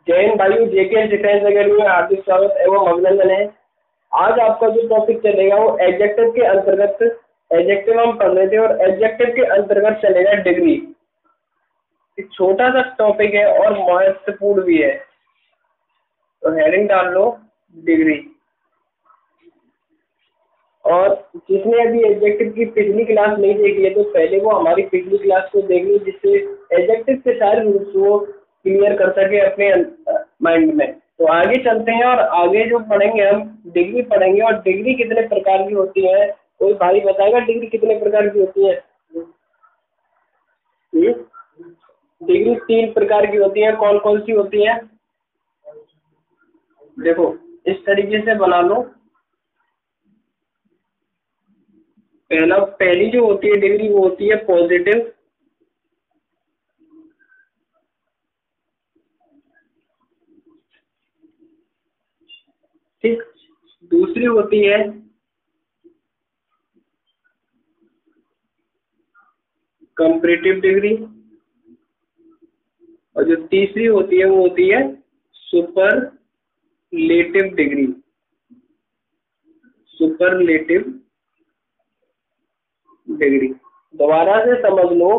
जय हिंद भाइयों, जेके defence academy में हार्दिक स्वागत एवं अभिनंदन है। आज आपका जो टॉपिक चलेगा वो एडजेक्टिव के अंतर्गत, एडजेक्टिव हम पढ़ रहे थे और एडजेक्टिव के अंतर्गत चलेगा डिग्री। एक छोटा सा टॉपिक है और महत्वपूर्ण भी है, तो हेडिंग डाल लो डिग्री। और जिसने अभी एडजेक्टिव की पिछली क्लास नहीं देखी है तो पहले वो हमारी पिछली क्लास को देख ली, जिससे एडजेक्टिव के सारे रूल्स वो क्लियर कर सके अपने माइंड में। तो आगे चलते हैं और आगे जो पढ़ेंगे हम डिग्री पढ़ेंगे। और डिग्री कितने प्रकार की होती है, कोई भाई बताएगा डिग्री कितने प्रकार की होती है? डिग्री 3 प्रकार की होती है। कौन कौन सी होती है? देखो इस तरीके से बना लो। पहली जो होती है डिग्री वो होती है पॉजिटिव, ठीक। दूसरी होती है कंपैरेटिव डिग्री, और जो तीसरी होती है वो होती है सुपरलेटिव डिग्री। सुपरलेटिव डिग्री दोबारा से समझ लो।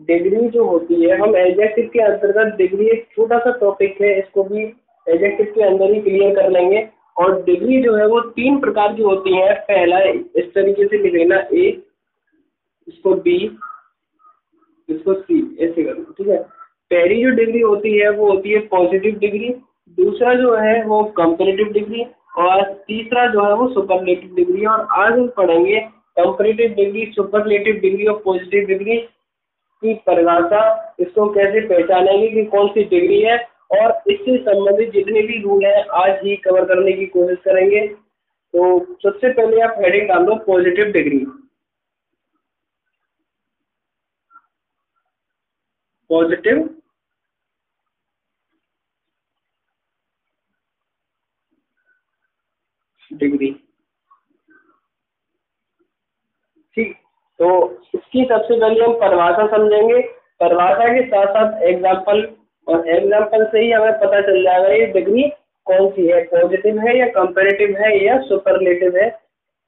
डिग्री जो होती है, हम एडजेक्टिव के अंतर्गत, डिग्री एक छोटा सा टॉपिक है, इसको भी एडजेक्टिव के अंदर ही क्लियर कर लेंगे। और डिग्री जो है वो 3 प्रकार की होती है। पहला इस तरीके से लिख लेना, ए, इसको बी, इसको सी, ऐसे कर लो, ठीक है। पहली जो डिग्री होती है वो होती है पॉजिटिव डिग्री, दूसरा जो है वो कंपैरेटिव डिग्री, और तीसरा जो है वो सुपरलेटिव डिग्री। और आज हम पढ़ेंगे कंपैरेटिव डिग्री, सुपरलेटिव डिग्री और पॉजिटिव डिग्री की परिभाषा, इसको कैसे पहचानेंगे कि कौन सी डिग्री है, और इससे संबंधित जितने भी रूल हैं आज ही कवर करने की कोशिश करेंगे। तो सबसे पहले आप हेडिंग डाल दो पॉजिटिव डिग्री। पॉजिटिव डिग्री, ठीक। तो इसकी सबसे पहले हम परिभाषा समझेंगे, परिभाषा के साथ साथ एग्जाम्पल, और एग्जाम्पल से ही हमें पता चल जाएगा ये डिग्री कौन सी है, पॉजिटिव है या कंपैरेटिव है या सुपरलेटिव है,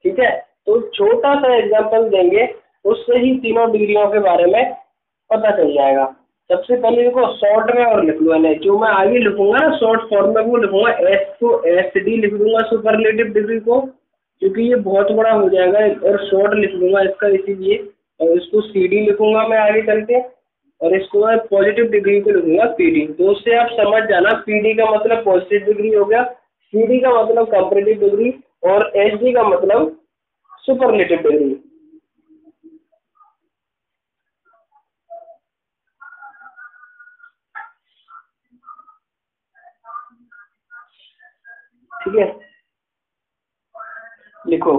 ठीक है। तो छोटा सा एग्जाम्पल देंगे, उससे ही तीनों डिग्रियों के बारे में पता चल जाएगा। सबसे पहले देखो शॉर्ट में और लिख लो, है जो मैं आगे लिखूंगा ना शॉर्ट फॉर्म में वो लिखूंगा, एस को एस डी लिख दूंगा सुपरलेटिव डिग्री को, क्योंकि ये बहुत बड़ा हो जाएगा, और शॉर्ट लिख दूंगा इसका इसीलिए, और इसको सी डी लिखूंगा मैं आगे चल के, और इसको मैं पॉजिटिव डिग्री को लिखूंगा पी डी। तो उससे आप समझ जाना, पी डी का मतलब पॉजिटिव डिग्री हो गया, सी डी का मतलब कंपैरेटिव डिग्री, और एस डी का मतलब सुपरलेटिव डिग्री। ठीक है, लिखो।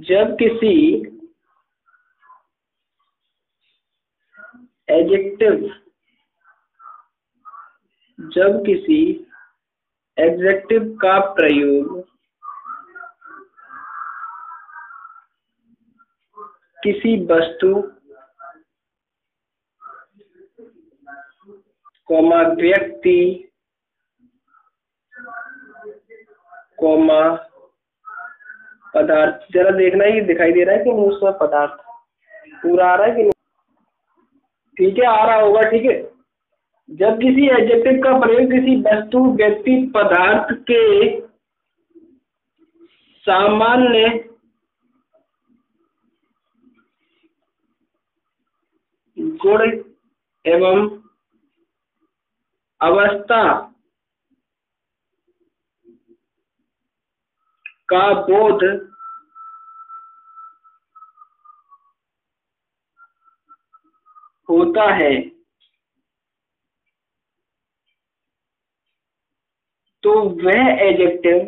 जब किसी एडजेक्टिव, जब किसी एडजेक्टिव का प्रयोग किसी वस्तु, व्यक्ति, पदार्थ, जरा देखना ये दिखाई दे रहा है कि नहीं उसमें पदार्थ पूरा आ रहा है कि नहीं? ठीक है, आ रहा होगा, ठीक है। जब किसी एडजेक्टिव का प्रयोग किसी वस्तु, व्यक्ति, पदार्थ के सामान्य गुण एवं अवस्था का बोध होता है तो वह एडजेक्टिव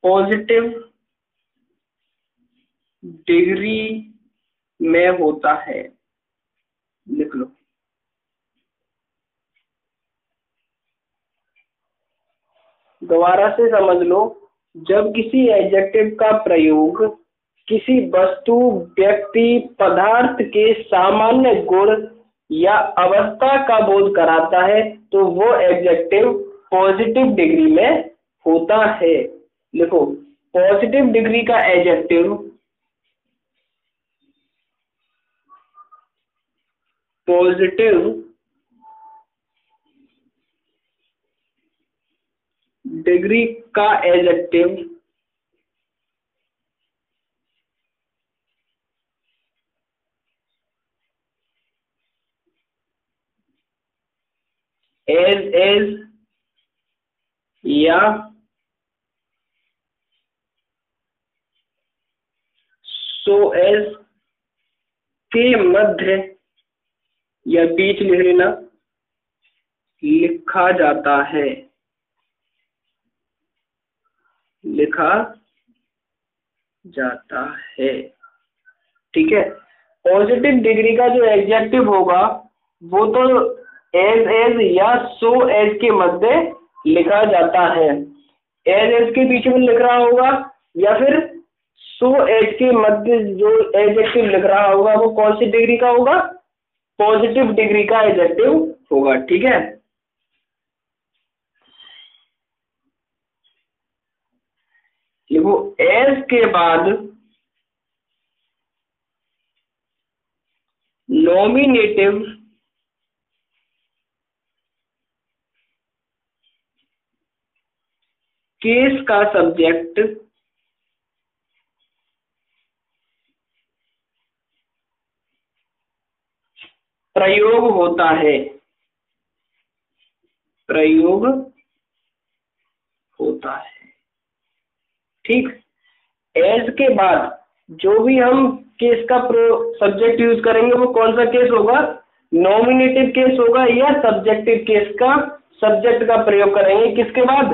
पॉजिटिव डिग्री में होता है। लिख लो, दोबारा से समझ लो, जब किसी एडजेक्टिव का प्रयोग किसी वस्तु, व्यक्ति, पदार्थ के सामान्य गुण या अवस्था का बोध कराता है तो वो एडजेक्टिव पॉजिटिव डिग्री में होता है। देखो, पॉजिटिव डिग्री का एडजेक्टिव, पॉजिटिव डिग्री का एडजेक्टिव एज या सो एज के मध्य या बीच लिख लेना, लिखा जाता है, लिखा जाता है। ठीक है, पॉजिटिव डिग्री का जो एडजेक्टिव होगा वो तो एज या सो एज के मध्य लिखा जाता है। एज के बीच में लिख रहा होगा या फिर सो एज के मध्य जो एडजेक्टिव लिख रहा होगा वो कौन सी डिग्री का होगा? पॉजिटिव डिग्री का एडजेक्टिव होगा। ठीक है, देखो, एज के बाद नॉमिनेटिव केस का सब्जेक्ट प्रयोग होता है, प्रयोग होता है। ठीक, एज के बाद जो भी हम केस का सब्जेक्ट यूज करेंगे वो कौन सा केस होगा? नॉमिनेटिव केस होगा या सब्जेक्टिव केस का सब्जेक्ट का प्रयोग करेंगे किसके बाद?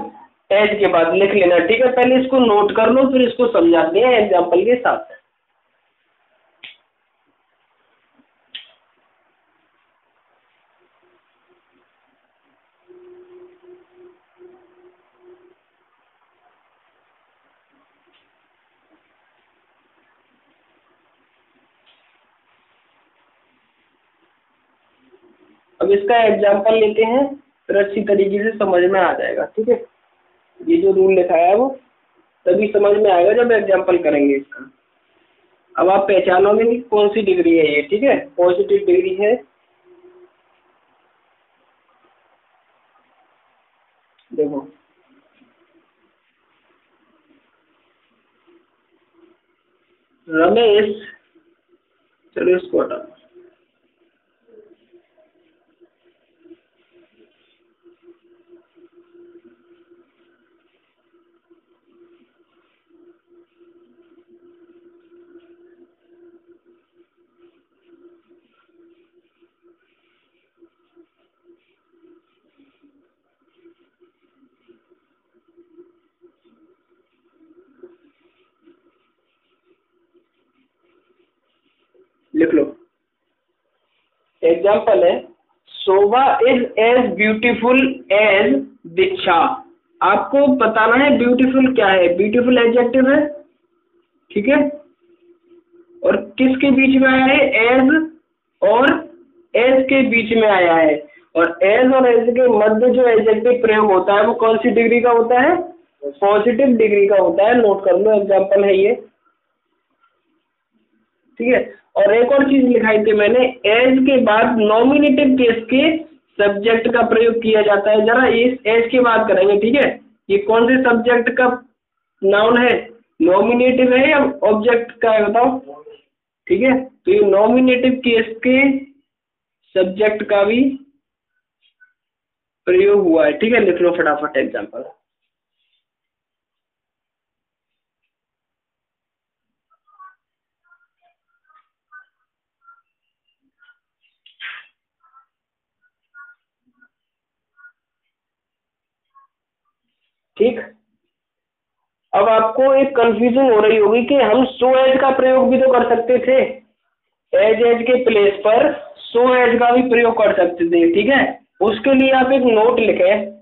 एज के बाद। लिख लेना। ठीक है, पहले इसको नोट कर लो फिर इसको समझाते हैं एग्जाम्पल के साथ। अब इसका एग्जाम्पल लेते हैं फिर अच्छी तरीके से समझ में आ जाएगा। ठीक है, ये जो रूल लिखा है वो तभी समझ में आएगा जब एग्जाम्पल करेंगे इसका। अब आप पहचानोगे कि कौन सी डिग्री है ये। ठीक है, पॉजिटिव डिग्री है। देखो, रमेश, चलो इसको हटा, लिख लो। एग्जाम्पल है, शोभा इज एज ब्यूटीफुल एज दीक्षा। आपको बताना है ब्यूटीफुल क्या है। ब्यूटीफुल एडजेक्टिव है। ठीक है, और किसके बीच में आया है? एज और एज के बीच में आया है। और एज और एज के मध्य जो एडजेक्टिव प्रयोग होता है वो कौन सी डिग्री का होता है? पॉजिटिव डिग्री का होता है। नोट कर लो, एग्जाम्पल है ये। ठीक है, और एक और चीज लिखाई थी मैंने, एज के बाद नॉमिनेटिव केस के सब्जेक्ट का प्रयोग किया जाता है। जरा इस एज की बात करेंगे। ठीक है, ये कौन से सब्जेक्ट का नाउन है? नॉमिनेटिव है या ऑब्जेक्ट का है बताओ। ठीक है, तो ये नॉमिनेटिव केस के सब्जेक्ट का भी प्रयोग हुआ है। ठीक है, लिख लो फटाफट एग्जाम्पल। ठीक, अब आपको एक कंफ्यूजन हो रही होगी कि हम सो एज का प्रयोग भी तो कर सकते थे। एज के प्लेस पर सो एज का भी प्रयोग कर सकते थे। ठीक है, उसके लिए आप एक नोट लिखें।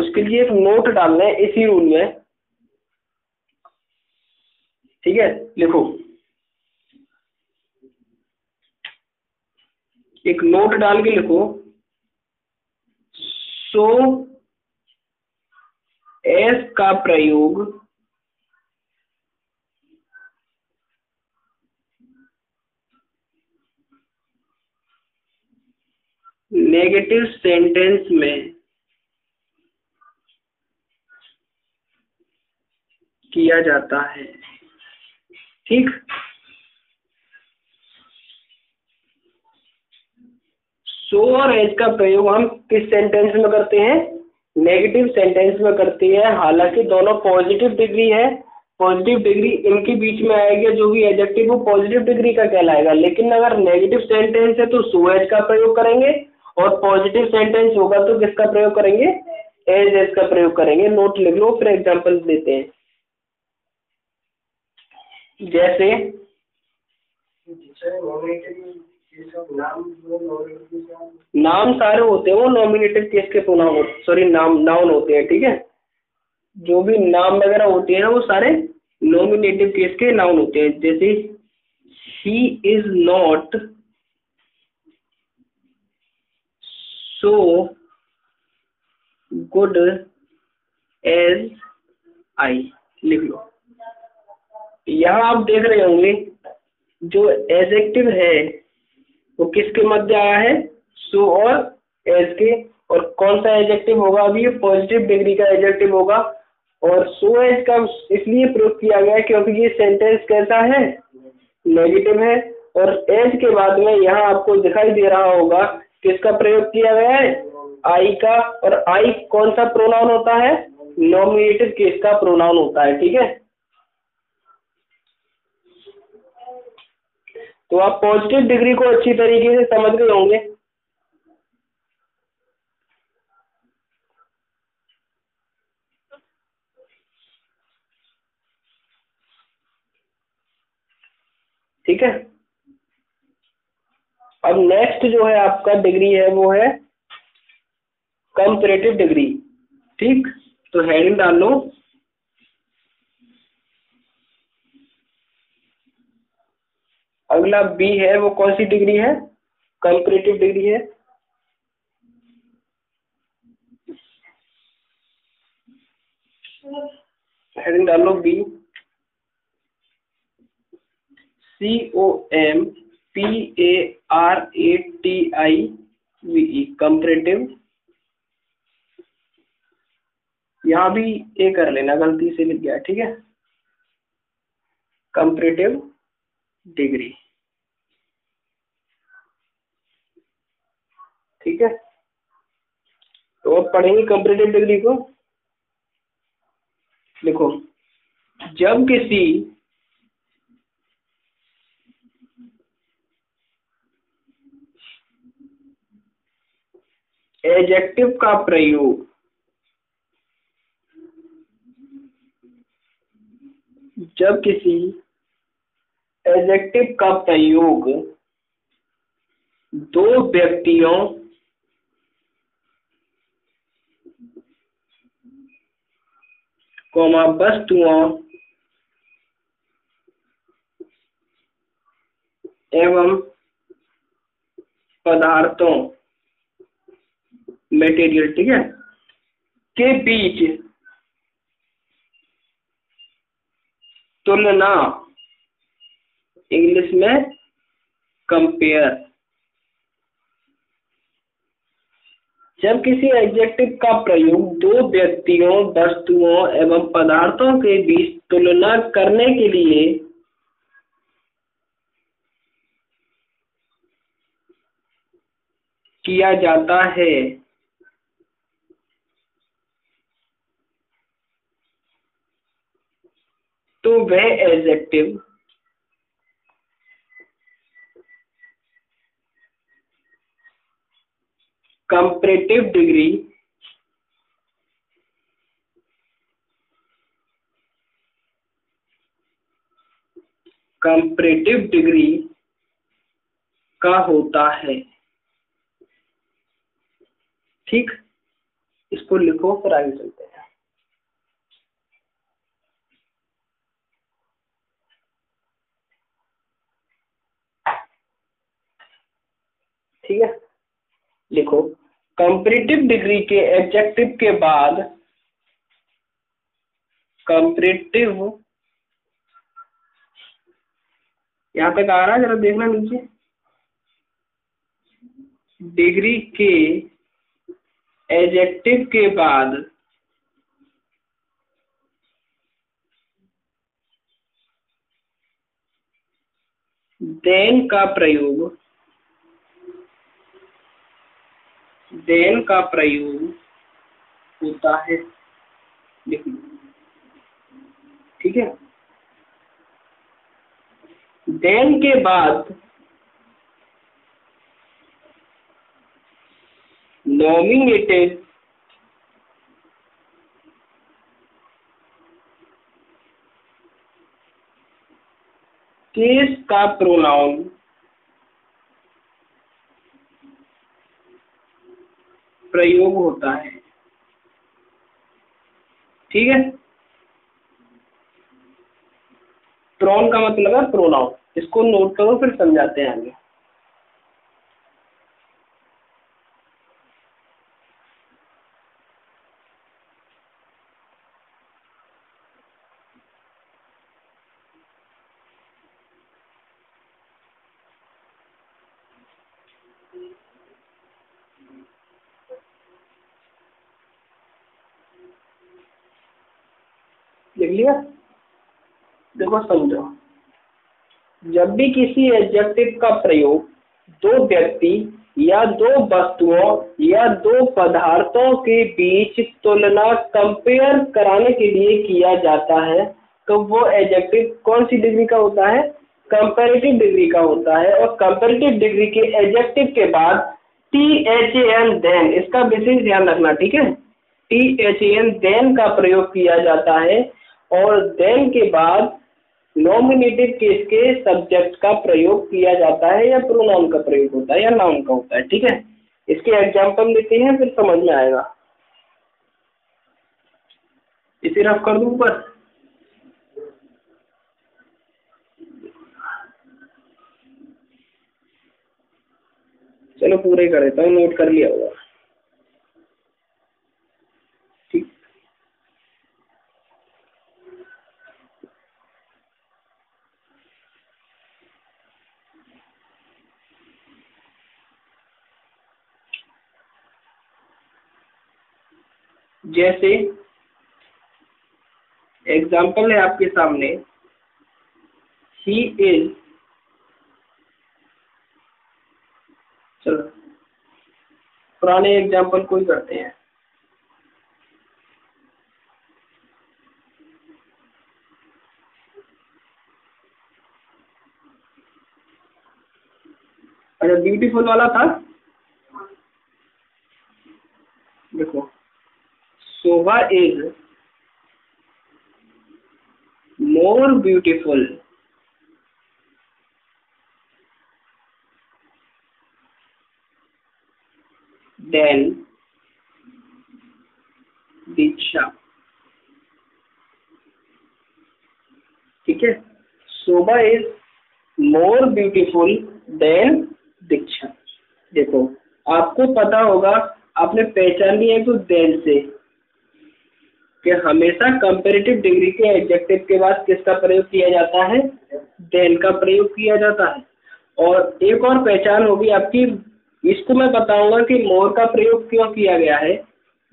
उसके लिए एक नोट डालना है इसी रूल में, ठीक है। लिखो, एक नोट डाल के लिखो, सो एस का प्रयोग नेगेटिव सेंटेंस में किया जाता है, ठीक। सो और एज का प्रयोग हम किस सेंटेंस में करते हैं? नेगेटिव सेंटेंस में करते हैं। हालांकि दोनों पॉजिटिव डिग्री है, पॉजिटिव डिग्री इनके बीच में आएगा, जो भी एडजेक्टिव वो पॉजिटिव डिग्री का कहलाएगा। लेकिन अगर नेगेटिव सेंटेंस है तो सो एज का प्रयोग करेंगे, और पॉजिटिव सेंटेंस होगा तो किसका प्रयोग करेंगे? एज एज का प्रयोग करेंगे। नोट लिख लो, फिर एग्जाम्पल देते हैं। जैसे नाम सारे होते हैं वो नॉमिनेटिव केस के प्रोनाउन, सॉरी नाउन होते हैं, ठीक है। जो भी नाम वगैरह होते हैं ना वो सारे नॉमिनेटिव केस के नाउन होते हैं। जैसे he is not so good as I, लिख लो। यहाँ आप देख रहे होंगे जो एडजेक्टिव है वो किसके मध्य आया है? सो और एज के। और कौन सा एडजेक्टिव होगा? अभी ये पॉजिटिव डिग्री का एडजेक्टिव होगा। और सो एज का इसलिए प्रयोग किया गया है क्योंकि ये सेंटेंस कैसा है? नेगेटिव है। और एज के बाद में यहाँ आपको दिखाई दे रहा होगा किसका प्रयोग किया गया है? आई का। और आई कौन सा प्रोनाउन होता है? नॉमिनेटिव केस का प्रोनाउन होता है, ठीक है। तो आप पॉजिटिव डिग्री को अच्छी तरीके से समझ गए होंगे। ठीक है। अब नेक्स्ट जो है आपका डिग्री है वो है कंपैरेटिव डिग्री, ठीक। तो हेडिंग डाल लो, अगला बी है वो कौन सी डिग्री है? कंपैरेटिव डिग्री है। हेडिंग डाल लो बी, COMPARATIVE, कंपैरेटिव। यहाँ भी ए कर लेना, गलती से लिख गया, ठीक है। कंपैरेटिव डिग्री, ठीक है। तो अब पढ़ेंगे कंपैरेटिव डिग्री को। देखो, जब किसी एडजेक्टिव का प्रयोग दो व्यक्तियों वस्तुओं एवं पदार्थों मटेरियल, ठीक है, के बीच तुलना, इंग्लिश में कंपेयर। जब किसी एडजेक्टिव का प्रयोग दो व्यक्तियों, वस्तुओं एवं पदार्थों के बीच तुलना करने के लिए किया जाता है तो वह एडजेक्टिव कंपैरेटिव डिग्री का होता है, ठीक। इसको इसको लिखो फिर आगे चलते हैं। ठीक है, लिखो कंपैरेटिव डिग्री के एडजेक्टिव के बाद कंपैरेटिव, यहां तक आ रहा है, जरा देखना नीचे, डिग्री के एडजेक्टिव के बाद देन का प्रयोग, देन का प्रयोग होता है। देखिए, ठीक है, देन के बाद नॉमिनेटेड केस का प्रोनाउन प्रयोग होता है। ठीक है, प्रोन का मतलब है प्रोनाउन, इसको नोट करो फिर समझाते हैं आगे। लिख लिया? देखो समझो, जब भी किसी एडजेक्टिव का प्रयोग दो व्यक्ति या दो वस्तुओं या दो पदार्थों के बीच तुलना, कंपेयर कराने के लिए किया जाता है, तो वो एडजेक्टिव कौन सी डिग्री का होता है? कंपैरेटिव डिग्री का होता है। और कंपैरेटिव डिग्री के एडजेक्टिव के बाद THAN देन, इसका विशेष ध्यान रखना, ठीक है, THAN देन का प्रयोग किया जाता है। और देन के बाद नॉमिनेटिव केस के सब्जेक्ट का प्रयोग किया जाता है, या प्रोनाउन का प्रयोग होता है, या नाउन का होता है। ठीक है, इसके एग्जांपल लेते हैं फिर समझ में आएगा। इसे रफ कर दूं ऊपर, चलो पूरे कर देता हूँ, नोट कर लिया होगा। ठीक, जैसे एग्जाम्पल है आपके सामने, ही इज, चलो पुराने एग्जाम्पल कोई करते हैं। अच्छा, ब्यूटीफुल वाला था, देखो, शोभा इज मोर ब्यूटीफुल देन दीक्षा। ठीक है, शोभा इज मोर ब्यूटीफुल देन दीक्षा। देखो, आपको पता होगा, आपने पहचान लिया है तो देन से, कि हमेशा कंपैरेटिव डिग्री के एडजेक्टिव के बाद किसका प्रयोग किया जाता है? देन का प्रयोग किया जाता है। और एक और पहचान होगी आपकी, इसको मैं बताऊंगा कि मोर का प्रयोग क्यों किया गया है।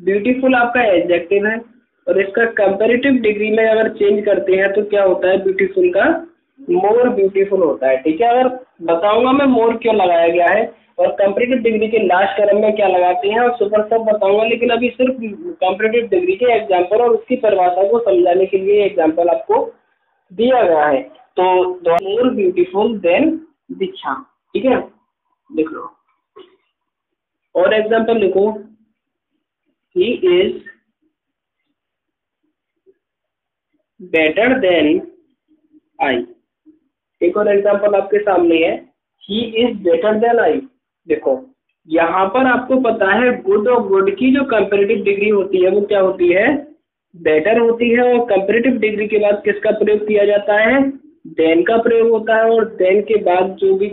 ब्यूटीफुल आपका एडजेक्टिव है, और इसका कंपैरेटिव डिग्री में अगर चेंज करते हैं तो क्या होता है? ब्यूटीफुल का मोर ब्यूटीफुल होता है। ठीक है, अगर बताऊंगा मैं मोर क्यों लगाया गया है, और कंपैरेटिव डिग्री के लास्ट टर्म में क्या लगाते हैं, और सुपर सब बताऊंगा। लेकिन अभी सिर्फ कंपैरेटिव डिग्री के एग्जांपल और उसकी परिभाषा को समझाने के लिए एग्जांपल आपको दिया गया है। तो मोर ब्यूटीफुल देन दीक्षा। ठीक है, लिख लो। और एग्जांपल लिखो, he is better than I. एक और एग्जांपल आपके सामने है, he is better than I. देखो, यहाँ पर आपको पता है गुड और गुड की जो कंपैरेटिव डिग्री होती है वो क्या होती है, बेटर होती है। और कंपैरेटिव डिग्री के बाद किसका प्रयोग किया जाता है, देन का प्रयोग होता है। और देन के बाद जो भी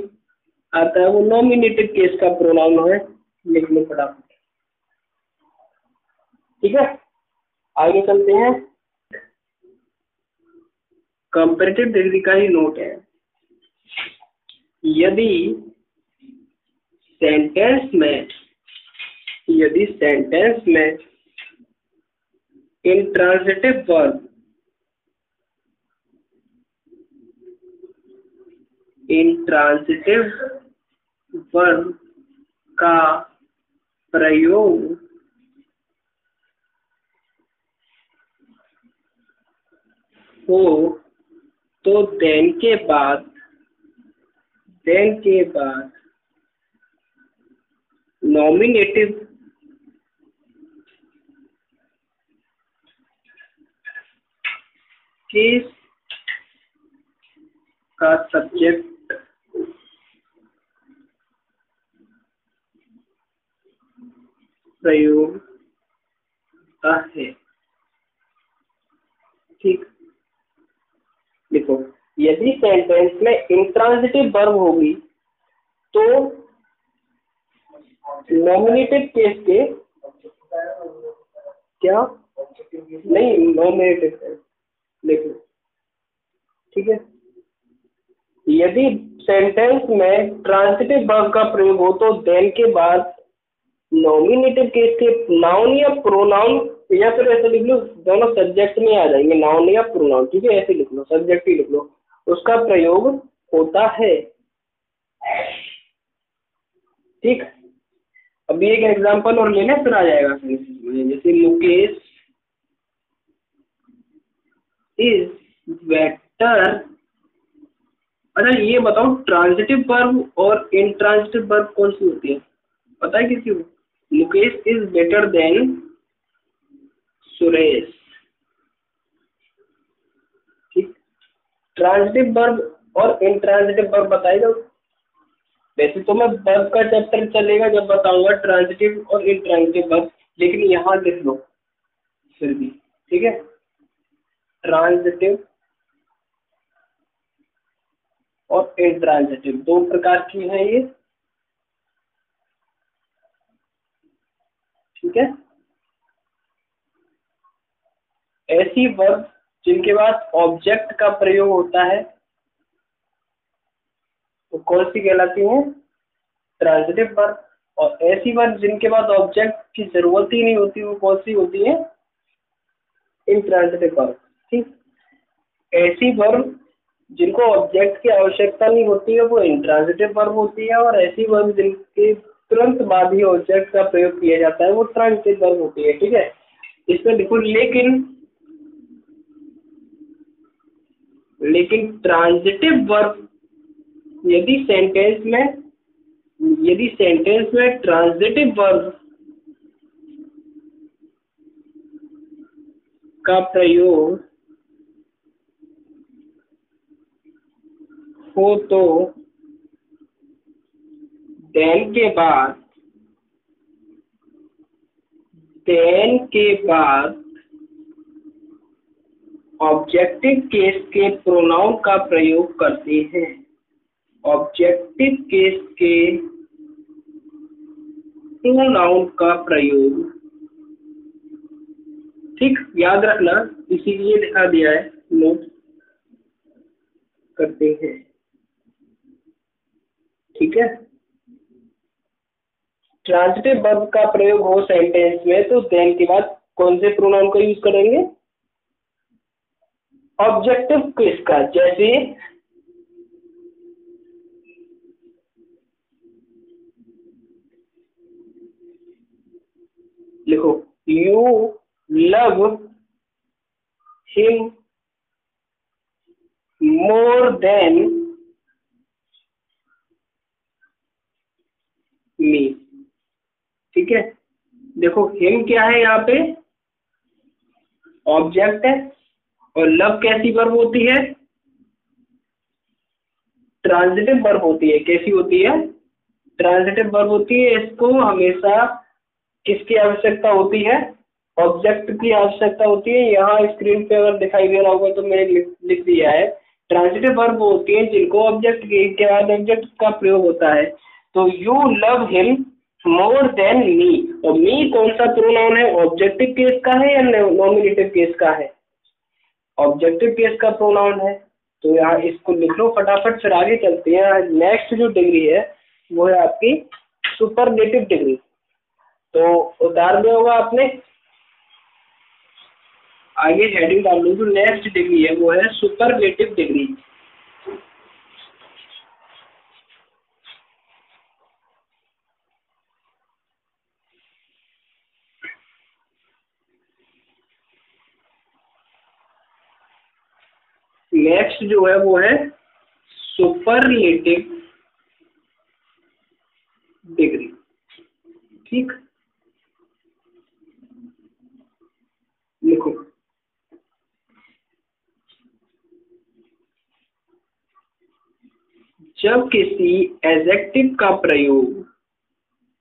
आता है वो नॉमिनेटिव केस का प्रोनाउन है। लिख लो फटाफट, ठीक है। आगे चलते हैं, कंपैरेटिव डिग्री का ही नोट है। यदि सेंटेंस में इंट्रांजिटिव वर्ब का प्रयोग हो तो देन के बाद नॉमिनेटिव केस का सब्जेक्ट प्रयोग होता है। ठीक, देखो यदि सेंटेंस में इंट्रांजिटिव वर्ब होगी तो नॉमिनेटिव केस के क्या नहीं, नॉमिनेटिव देखो, ठीक है। यदि सेंटेंस में ट्रांजिटिव वर्ब का प्रयोग हो तो देन के बाद नॉमिनेटिव केस के नाउन या प्रोनाउन, या फिर ऐसे लिख लो दोनों सब्जेक्ट में आ जाएंगे, नाउन या प्रोनाउन, ठीक है। ऐसे लिख लो, सब्जेक्ट ही लिख लो, उसका प्रयोग होता है। ठीक, अभी एक एग्जांपल और लेना फिर आ जाएगा। जैसे मुकेश इज बेटर। अच्छा ये बताओ, ट्रांजिटिव वर्ब और इंट्रांजिटिव वर्ब कौन सी होती है, पता है किसी को? Mukesh is better then Suresh. ठीक, ट्रांजिटिव वर्ब और इंट्रांजिटिव वर्ब बताए दो। वैसे तो मैं वर्ब का चैप्टर चलेगा जब बताऊंगा ट्रांजिटिव और इंट्रांजिटिव वर्ब, लेकिन यहाँ लिख लो फिर भी, ठीक है। ट्रांजिटिव और इंट्रांजिटिव दो प्रकार की है ये, ठीक है। ऐसी वर्ब जिनके बाद ऑब्जेक्ट का प्रयोग होता है तो कौन सी कहलाती है, ट्रांजिटिव वर्ब। और ऐसी वर्ब जिनके बाद ऑब्जेक्ट की जरूरत ही नहीं होती वो कौन सी होती है, इंट्रांजिटिव वर्ब। ठीक, ऐसी वर्ब जिनको ऑब्जेक्ट की आवश्यकता नहीं होती है वो इंट्रांजिटिव वर्ब होती है। और ऐसी वर्ब जिनके तुरंत बाद ही ऑब्जेक्ट का प्रयोग किया जाता है वो ट्रांजिटिव वर्ब होती है, ठीक है। इसमें देखो, लेकिन ट्रांजिटिव वर्ब यदि सेंटेंस में ट्रांजिटिव वर्ब का प्रयोग हो तो देन के बाद ऑब्जेक्टिव केस के प्रोनाउन का प्रयोग करते हैं। ऑब्जेक्टिव केस के प्रोनाउन का प्रयोग, ठीक, याद रखना, इसीलिए लिखा दिया है, नोट करते हैं, ठीक है। ट्रांजिटिव वर्ब का प्रयोग हो सेंटेंस में तो देन के बाद कौन से प्रोनाउन का यूज करेंगे, ऑब्जेक्टिव केस का। जैसे लिखो, you love him more than me, ठीक है। देखो हिम क्या है, यहाँ पे ऑब्जेक्ट है, और लव कैसी वर्ब होती है, ट्रांजिटिव वर्ब होती है। कैसी होती है, ट्रांजिटिव वर्ब होती है, इसको हमेशा किसकी आवश्यकता होती है? ऑब्जेक्ट की आवश्यकता होती है। यहाँ स्क्रीन पे अगर दिखाई दे रहा होगा तो मैंने लिख दिया है, ट्रांजिटिव वर्ब होती है जिनको ऑब्जेक्ट के बाद ऑब्जेक्ट का प्रयोग होता है। तो you love him more than me, और मी कौन सा प्रोनाउन है? ऑब्जेक्टिव केस का है या नॉमिनेटिव केस का है? ऑब्जेक्टिव केस का प्रोनाउन है। तो यहाँ इसको लिख लो फटाफट, फिर आगे चलते हैं। नेक्स्ट जो डिग्री है वो है आपकी सुपरलेटिव डिग्री। तो उतार दिया होगा आपने, आगे हेडिंग डाल लो। जो नेक्स्ट डिग्री है वो है सुपरलेटिव डिग्री। नेक्स्ट जो है वो है सुपरलेटिव डिग्री। ठीक, लिखो। जब किसी एडजेक्टिव का प्रयोग,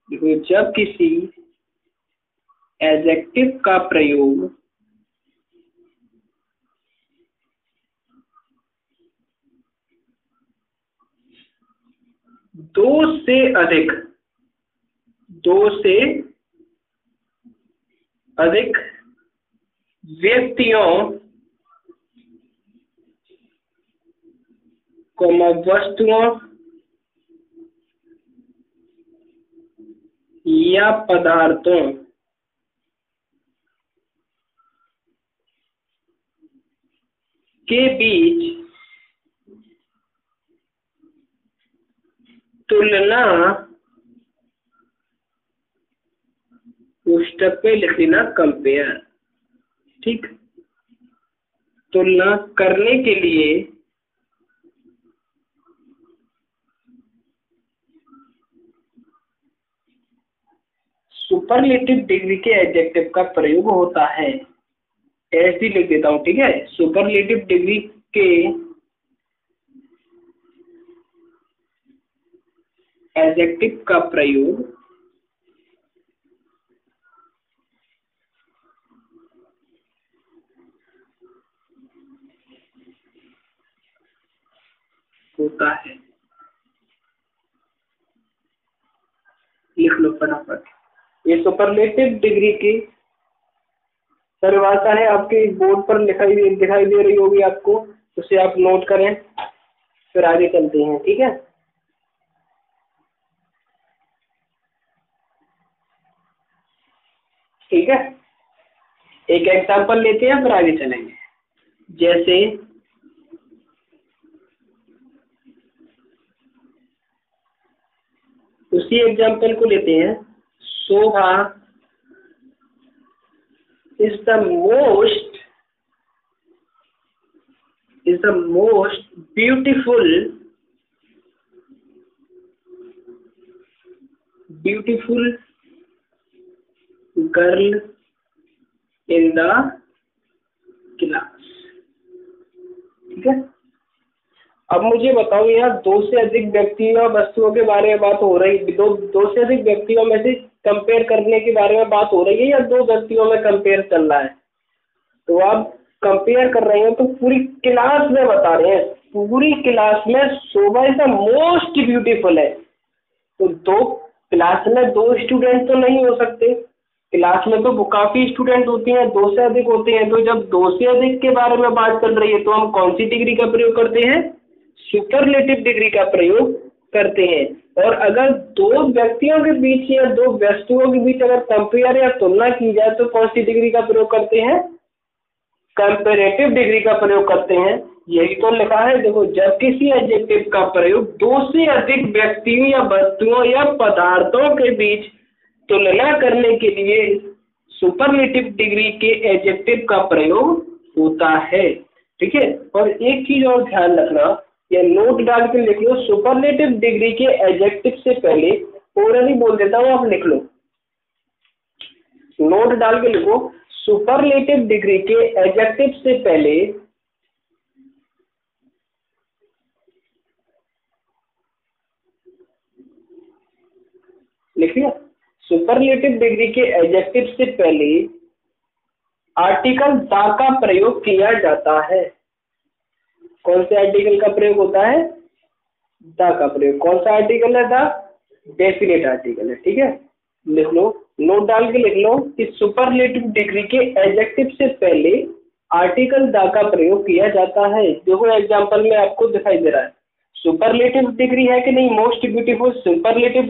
देखो, जब किसी एडजेक्टिव का प्रयोग दो से अधिक व्यक्तियों वस्तुओं या पदार्थों के बीच तुलना, पुस्तक पे लिख देना कंपेयर। ठीक, तुलना करने के लिए सुपरलेटिव डिग्री के एडजेक्टिव का प्रयोग होता है। ऐसे लिख देता हूं, ठीक है। सुपरलेटिव डिग्री के एडजेक्टिव का प्रयोग होता है। लिख लो फटाफट। ये सुपरलेटिव डिग्री की परिभाषा है, आपके बोर्ड पर दिखाई दे रही होगी आपको, उसे आप नोट करें, फिर आगे चलते हैं। ठीक है, ठीक है। एक एग्जांपल लेते हैं फिर आगे चलेंगे। जैसे उसी एग्जांपल को लेते हैं। Shobha is the most beautiful girl in the class. ठीक है, अब मुझे बताओ, यहाँ दो से अधिक व्यक्तियों या वस्तुओं के बारे में बात हो रही है। दो से अधिक व्यक्तियों में से कंपेयर करने के बारे में बात हो रही है या दो व्यक्तियों में कंपेयर चल रहा है? तो आप कंपेयर कर रहे हैं तो पूरी क्लास में बता रहे हैं, पूरी क्लास में शोभा इज द मोस्ट ब्यूटीफुल है। तो दो क्लास में दो स्टूडेंट तो नहीं हो सकते, क्लास में तो काफी स्टूडेंट होते हैं, दो से अधिक होते हैं। तो जब दो से अधिक के बारे में बात चल रही है तो हम कौन सी डिग्री का प्रयोग करते हैं? सुपरलेटिव डिग्री का प्रयोग करते हैं। और अगर दो व्यक्तियों के बीच या दो वस्तुओं के बीच अगर कंपेयर या तुलना की जाए तो कौन सी डिग्री का प्रयोग करते हैं? कंपैरेटिव डिग्री का प्रयोग करते हैं। यही तो लिखा है, देखो, जब किसी एडजेक्टिव का प्रयोग दो से अधिक व्यक्तियों या वस्तुओं या पदार्थों के बीच तुलना करने के लिए सुपरलेटिव डिग्री के एडजेक्टिव का प्रयोग होता है। ठीक है, और एक चीज और ध्यान रखना, या नोट डाल के लिख लो, सुपरलेटिव डिग्री के एडजेक्टिव से पहले, ओरली बोल देता हूं, आप लिख लो, नोट डाल के लिखो, सुपरलेटिव डिग्री के एडजेक्टिव से पहले लिख लिया। सुपरलेटिव डिग्री के एडजेक्टिव से पहले आर्टिकल द का प्रयोग किया जाता है। कौन से आर्टिकल का प्रयोग होता है? द का प्रयोग। कौन सा आर्टिकल है? द डेफिनेट आर्टिकल है। ठीक है, लिख लो, नोट डाल के लिख लो कि सुपरलेटिव डिग्री के एडजेक्टिव से पहले आर्टिकल द का प्रयोग किया जाता है। देखो एग्जांपल में आपको दिखाई दे रहा है, सुपरलेटिव डिग्री है कि नहीं, मोस्ट ब्यूटीफुल। सुपरलेटिव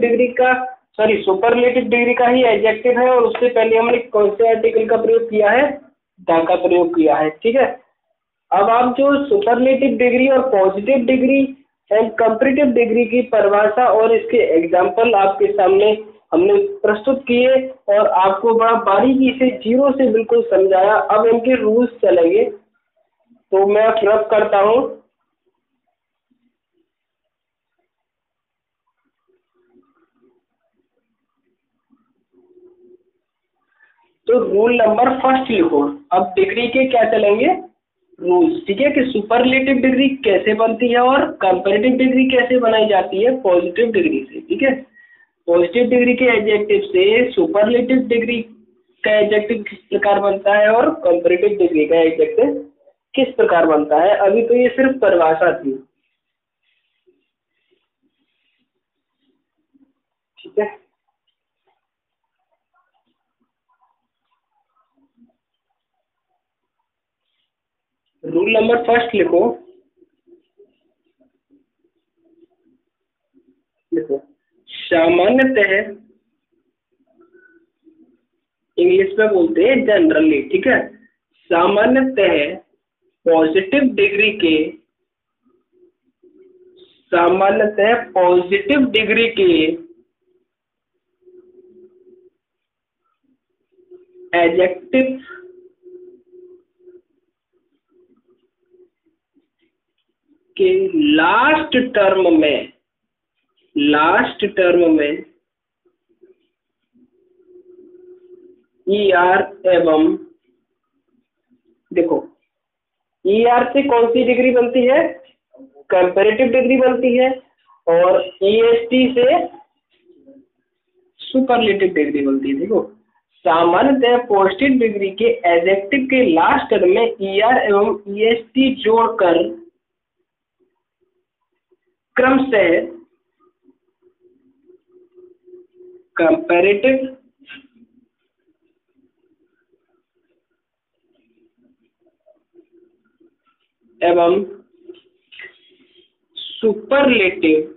डिग्री का ही एडजेक्टिव है और उससे पहले हमने कौन से आर्टिकल का प्रयोग किया है? द का प्रयोग किया है। ठीक है, अब आप जो सुपरलेटिव डिग्री और positive degree and comparative degree की परिभाषा और इसके एग्जाम्पल आपके सामने हमने प्रस्तुत किए और आपको बड़ा बारीकी से जीरो से बिल्कुल समझाया। अब इनके रूल्स चलेंगे, तो मैं रब करता हूं। तो रूल नंबर फर्स्ट लिखो। अब डिग्री के क्या चलेंगे? रूल्स। ठीक है, कि सुपरलेटिव डिग्री कैसे बनती है और कंपैरेटिव डिग्री कैसे बनाई जाती है पॉजिटिव डिग्री से। ठीक है, पॉजिटिव डिग्री के एडजेक्टिव से सुपरलेटिव डिग्री का एडजेक्टिव किस प्रकार बनता है और कंपैरेटिव डिग्री का एडजेक्टिव किस प्रकार बनता है। अभी तो ये सिर्फ परिभाषा थी। ठीक है, रूल नंबर फर्स्ट लिखो। देखो, सामान्यतः इंग्लिश में बोलते हैं जनरली। ठीक है, सामान्यतः पॉजिटिव डिग्री के एडजेक्टिव के लास्ट टर्म में ER एवं, देखो ER से कौन सी डिग्री बनती है? कंपैरेटिव डिग्री बनती है और EST से सुपरलेटिव डिग्री बनती है। देखो, सामान्यतः पॉजिटिव डिग्री के एडजेक्टिव के लास्ट टर्म में ER एवं EST जोड़कर क्रमशः कंपैरेटिव एवं सुपरलेटिव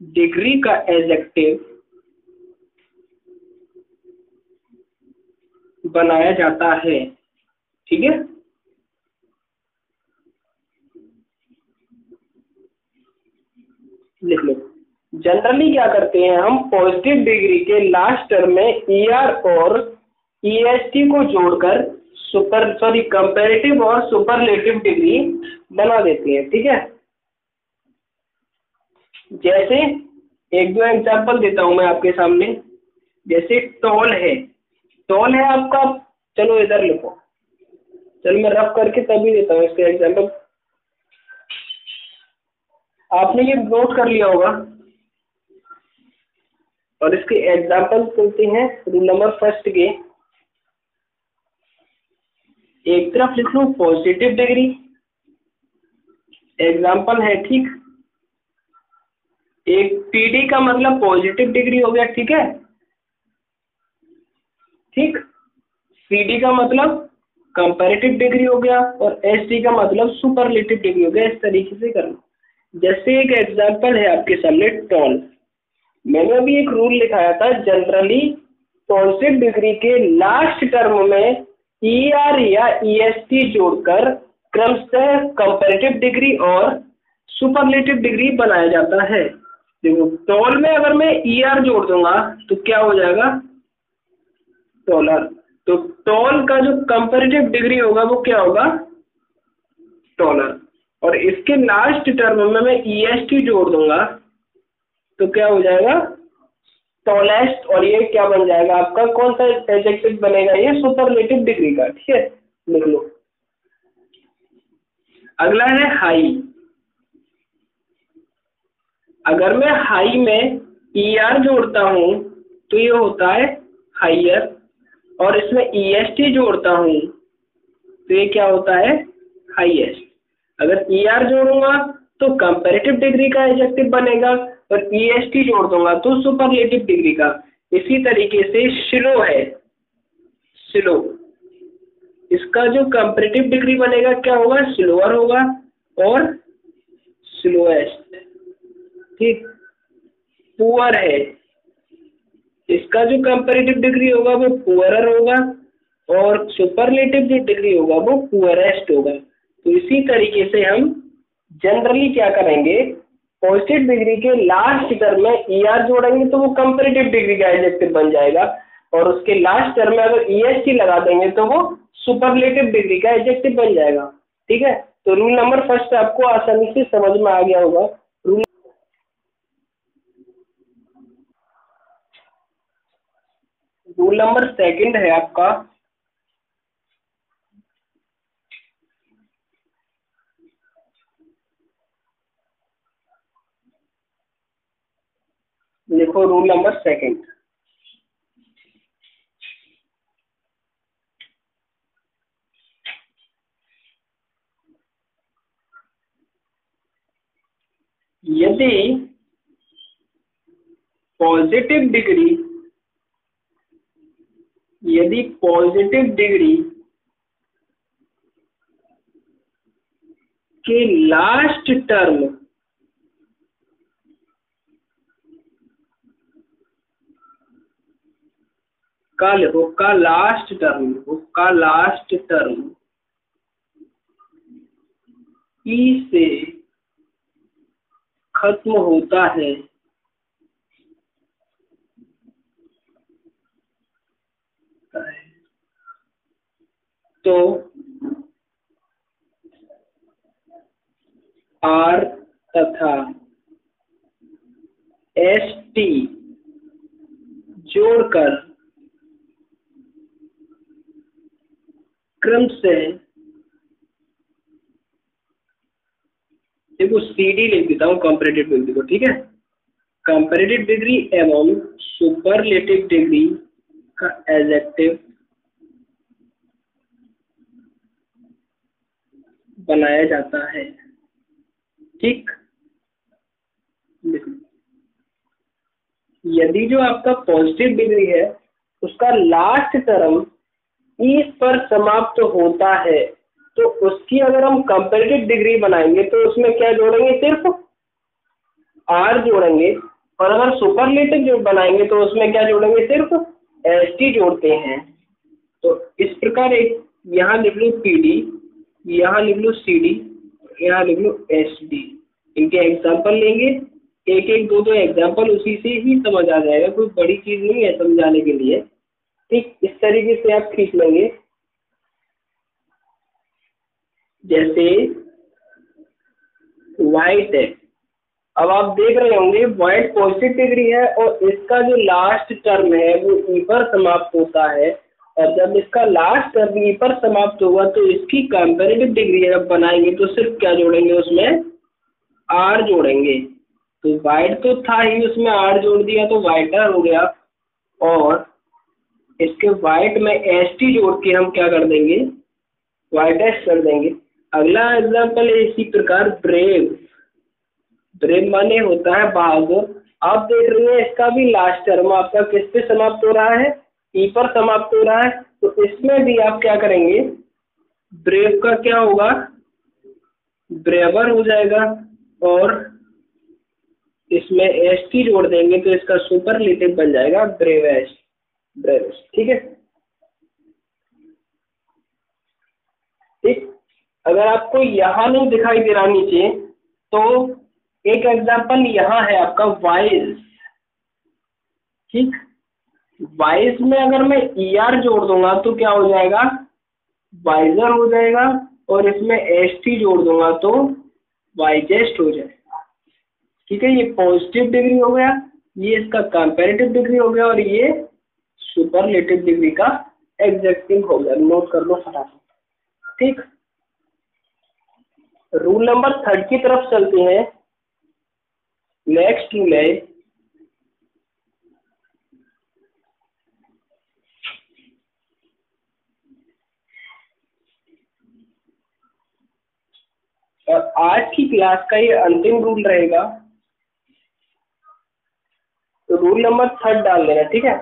डिग्री का एडजेक्टिव बनाया जाता है। ठीक है, लिख लो। जनरली क्या करते हैं हम, पॉजिटिव डिग्री के लास्ट टर्म में ER और EST को जोड़कर कंपैरेटिव और सुपरलेटिव डिग्री बना देते हैं। ठीक है, जैसे एक दो एग्जांपल देता हूं मैं आपके सामने। जैसे टॉल है आपका, चलो इधर लिखो, चलो मैं रफ करके तभी देता हूँ इसके एग्जांपल। आपने ये नोट कर लिया होगा और इसके एग्जांपल चलते हैं रूल नंबर फर्स्ट के। एक तरफ लिख लो पॉजिटिव डिग्री, एग्जांपल है। ठीक, एक PD का मतलब पॉजिटिव डिग्री हो गया। ठीक है, ठीक, CD का मतलब कंपैरेटिव डिग्री हो गया और ST का मतलब सुपरलेटिव डिग्री हो गया। इस तरीके से करना। जैसे एक एग्जांपल है आपके सामने टॉल, मैंने अभी एक रूल लिखाया था, जनरली पॉजिटिव डिग्री के लास्ट टर्म में ER या EST जोड़कर क्रमशः कंपैरेटिव डिग्री और सुपरलेटिव डिग्री बनाया जाता है। देखो, टॉल में अगर मैं ER जोड़ दूंगा तो क्या हो जाएगा? टॉलर। तो टॉल का जो कंपैरेटिव डिग्री होगा वो क्या होगा? टॉलर। और इसके लास्ट टर्म में मैं EST जोड़ दूंगा तो क्या हो जाएगा? टॉलेस्ट। और ये क्या बन जाएगा आपका, कौन सा एडजेक्टिव बनेगा? ये सुपरलेटिव डिग्री का। ठीक है, लिख लो। अगला है हाई। अगर मैं हाई में ER जोड़ता हूँ तो ये होता है हाइयर, और इसमें EST जोड़ता हूँ तो ये क्या होता है हाईएस्ट। अगर ER जोड़ूंगा तो कंपैरेटिव डिग्री का एडजेक्टिव बनेगा, और EST जोड़ दूंगा तो सुपरलेटिव डिग्री का। इसी तरीके से स्लो है, स्लो, इसका जो कंपैरेटिव डिग्री बनेगा क्या होगा, स्लोअर होगा और स्लोएस्ट। ठीक। पुअर है, इसका जो कंपैरेटिव डिग्री होगा वो पुअरर होगा, और सुपरलेटिव जो डिग्री होगा वो पुअरेस्ट होगा। तो इसी तरीके से हम जनरली क्या करेंगे, पॉजिटिव डिग्री के लास्ट टर्म में ER जोड़ेंगे तो वो कंपैरेटिव डिग्री का एडजेक्टिव बन जाएगा, और उसके लास्ट टर्म में अगर EST लगा देंगे तो वो सुपरलेटिव डिग्री का एडजेक्टिव बन जाएगा। ठीक है, तो रूल नंबर फर्स्ट आपको आसानी से समझ में आ गया होगा। रूल नंबर सेकंड है आपका, लिखो रूल नंबर सेकंड। यदि पॉजिटिव डिग्री के लास्ट टर्म का, लिखो का लास्ट टर्म, का लास्ट टर्म ई से खत्म होता है तो R तथा ST जोड़कर क्रम से, देखो CD लिख देता हूँ कंपैरेटिव डिग्री को। ठीक है, कंपैरेटिव डिग्री एवं सुपरलेटिव डिग्री का एडजेक्टिव बनाया जाता है। ठीक, यदि जो आपका पॉजिटिव डिग्री है उसका लास्ट टर्म ई पर समाप्त होता है तो उसकी अगर हम कंपैरेटिव डिग्री बनाएंगे तो उसमें क्या जोड़ेंगे, सिर्फ R जोड़ेंगे, और अगर सुपरलेटिव जो बनाएंगे तो उसमें क्या जोड़ेंगे, सिर्फ ST जोड़ते हैं। तो इस प्रकार एक यहाँ लिख लो PD, यहाँ लिख लो CD, यहाँ लिख लो SD। इनके एग्जाम्पल लेंगे, एक एक दो दो एग्जाम्पल, उसी से ही समझ आ जाएगा, कोई बड़ी चीज नहीं है समझाने के लिए। ठीक, इस तरीके से आप खींच लेंगे। जैसे व्हाइट है, अब आप देख रहे होंगे व्हाइट पॉजिटिव डिग्री है और इसका जो लास्ट टर्म है वो ई पर समाप्त होता है, और जब इसका लास्ट टर्म ई पर समाप्त होगा तो इसकी कंपैरेटिव डिग्री जब बनाएंगे तो सिर्फ क्या जोड़ेंगे, उसमें R जोड़ेंगे। तो व्हाइट तो था ही, उसमें R जोड़ दिया तो व्हाइटर हो गया, और इसके व्हाइट में ST जोड़ के हम क्या कर देंगे, व्हाइटेस्ट कर देंगे। अगला एग्जाम्पल है इसी प्रकार ब्रेव। ब्रेव माने होता है बहादुर। आप देख रहे हैं इसका भी लास्ट टर्म आपका किस पे समाप्त हो रहा है, ई पर समाप्त हो रहा है, तो इसमें भी आप क्या करेंगे, ब्रेव का क्या होगा, ब्रेवर हो जाएगा, और इसमें ST जोड़ देंगे तो इसका सुपरलेटिव बन जाएगा ब्रेवेस्ट, ब्रेवेस्ट। ठीक है, ठीक। अगर आपको यहाँ नहीं दिखाई दे रहा नीचे तो एक एग्जांपल यहाँ है आपका वाइज। ठीक, वाइज में अगर मैं ER जोड़ दूंगा तो क्या हो जाएगा, वाइजर हो जाएगा, और इसमें ST जोड़ दूंगा तो वाइजेस्ट हो जाएगा। ठीक है, ये पॉजिटिव डिग्री हो गया, ये इसका कंपैरेटिव डिग्री हो गया, और ये सुपरलेटिव डिग्री का एडजेक्टिव हो गया। नोट कर लो फटाफट। ठीक, रूल नंबर 3 की तरफ चलते हैं। नेक्स्ट रूल है और आज की क्लास का ये अंतिम रूल रहेगा, तो रूल नंबर 3 डाल देना, ठीक है।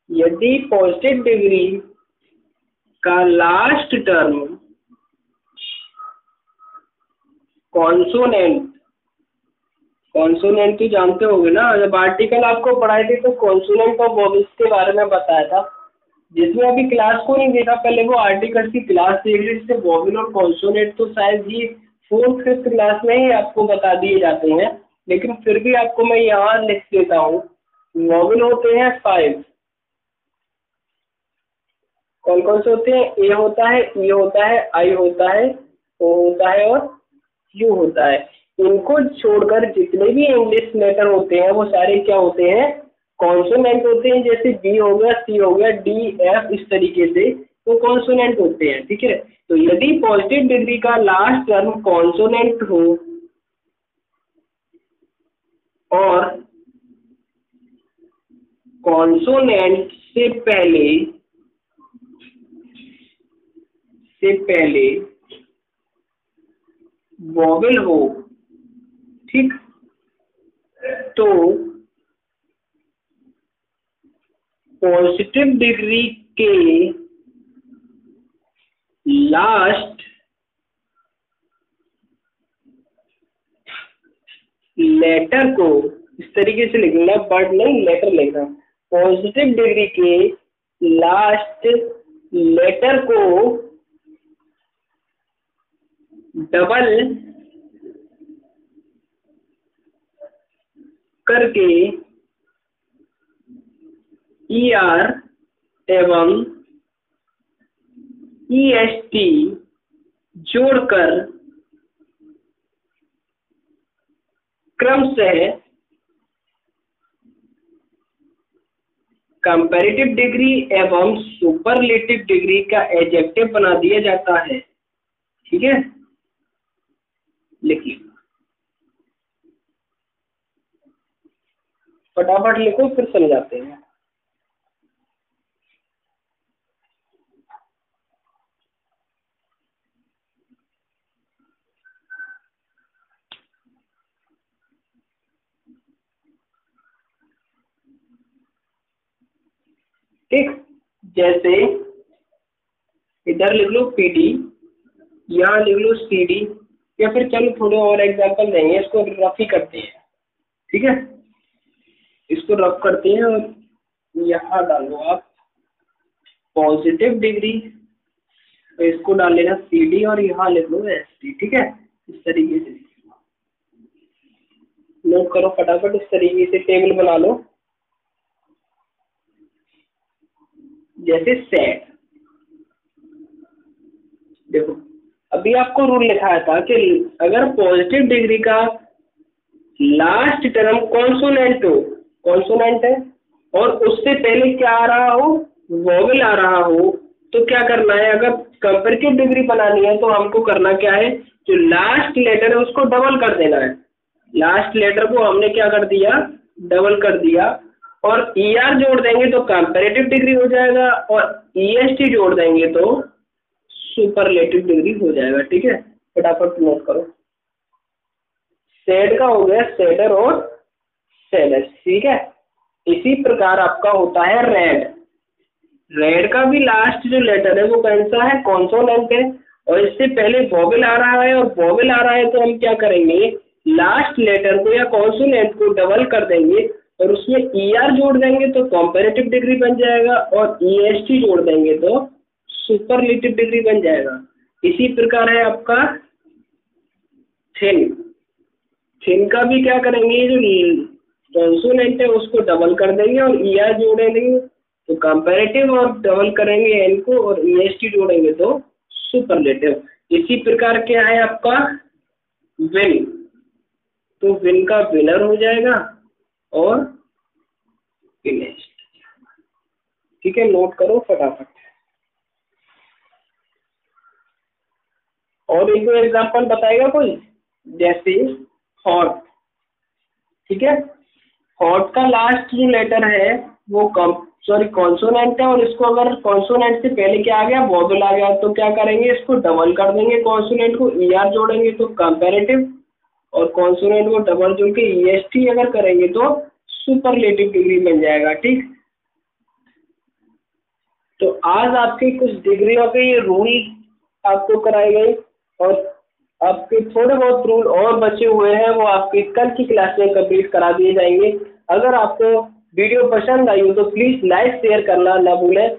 यदि पॉजिटिव डिग्री का लास्ट टर्म कॉन्सोनेंट तो जानते होंगे ना, जब आर्टिकल आपको पढ़ाए थे तो कॉन्सोनेंट और वोवेल्स के बारे में बताया था। जिसने अभी क्लास को नहीं देखा पहले वो आर्टिकल की क्लास देख ली, जिससे वोवेल और कॉन्सोनेंट तो शायद ही 4th 5th क्लास में ही आपको बता दिए जाते हैं, लेकिन फिर भी आपको मैं यहाँ लिख देता हूँ। वोवेल होते हैं 5, कौन कौन से होते हैं? ए होता है, ई होता है, आई होता है, ओ होता है और यू होता है। इनको छोड़कर जितने भी इंग्लिश लेटर होते हैं वो सारे क्या होते हैं? कॉन्सोनेंट होते हैं। जैसे बी हो गया, सी हो गया, डी, एफ, इस तरीके से तो कॉन्सोनेंट होते हैं, ठीक है। तो यदि पॉजिटिव डिग्री का लास्ट टर्म कॉन्सोनेंट हो और कॉन्सोनेंट से पहले वोवेल हो, ठीक, तो पॉजिटिव डिग्री के लास्ट लेटर को इस तरीके से लिखना, वर्ड नहीं लेटर लिखना। पॉजिटिव डिग्री के लास्ट लेटर को डबल करके ER एवं EST जोड़कर क्रमशः कंपैरेटिव डिग्री एवं सुपरलेटिव डिग्री का एडजेक्टिव बना दिया जाता है, ठीक है। लिखिए, फटाफट लिखो फिर समझाते हैं। ठीक, जैसे इधर लिख लो PD, यहाँ लिख लो CD, या फिर चलो थोड़े और एग्जांपल देंगे, इसको रफ ही करते हैं, ठीक है। इसको रफ करते हैं और यहाँ डालो आप पॉजिटिव डिग्री, तो इसको डाल लेना CD और यहाँ लिख लो ST, ठीक है। इस तरीके से नोट करो फटाफट, इस तरीके से टेबल बना लो। जैसे सेट, देखो अभी आपको रूल लिखाया था कि अगर पॉजिटिव डिग्री का लास्ट टर्म कॉन्सोनेंट है और उससे पहले क्या आ रहा हो? वोवेल आ रहा हो, तो क्या करना है? अगर कंपैरेटिव डिग्री बनानी है तो हमको करना क्या है? जो लास्ट लेटर है उसको डबल कर देना है। लास्ट लेटर को हमने क्या कर दिया? डबल कर दिया, और ER जोड़ देंगे तो कंपैरेटिव डिग्री हो जाएगा, और EST जोड़ देंगे तो सुपरलेटिव डिग्री हो जाएगा, ठीक है। फटाफट नोट करो। सेड का हो गया सेडर और सेडस, ठीक है। इसी प्रकार आपका होता है रेड का भी लास्ट जो लेटर है वो कौन सा है? कॉन्सोनेंट है, और इससे पहले वोवेल आ रहा है, और वोवेल आ रहा है तो हम क्या करेंगे? लास्ट लेटर को या कॉन्सोनेंट को डबल कर देंगे और उसमें ER जोड़ देंगे तो कंपैरेटिव डिग्री बन जाएगा, और EST जोड़ देंगे तो सुपरलेटिव डिग्री बन जाएगा। इसी प्रकार है आपका थिन का भी क्या करेंगे? जो कॉन्सोनेंट है उसको डबल कर देंगे और ER जोड़ेंगे तो कंपैरेटिव, और डबल करेंगे N को और EST जोड़ेंगे तो सुपरलेटिव। इसी प्रकार क्या है आपका विन, तो विन का विनर हो जाएगा और फिनिश्ड, ठीक है। नोट करो फटाफट। और एक दो एग्जांपल बताएगा कोई? जैसे हॉट, ठीक है। हॉट का लास्ट जो लेटर है वो कॉन्सोनेंट है, और इसको अगर कॉन्सोनेंट से पहले क्या आ गया, वोवेल आ गया, तो क्या करेंगे, इसको डबल कर देंगे, कॉन्सोनेंट को ER जोड़ेंगे तो कंपैरेटिव, और कॉन्सोनेंट को डबल जोड़ के EST अगर करेंगे तो सुपरलेटिव डिग्री बन जाएगा, ठीक। तो आज आपके कुछ डिग्रियों के ये रूल आपको कराए गए, और आपके थोड़े बहुत रूल और बचे हुए हैं वो आपके कल की क्लास में कंप्लीट करा दिए जाएंगे। अगर आपको वीडियो पसंद आई हो तो प्लीज़ लाइक शेयर करना ना भूलें,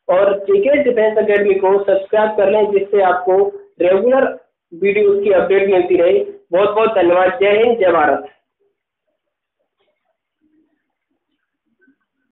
और जेके डिफेंस अकेडमी को सब्सक्राइब कर लें, जिससे आपको रेगुलर वीडियोज़ की अपडेट मिलती रहे। बहुत बहुत धन्यवाद। जय हिंद, जय भारत।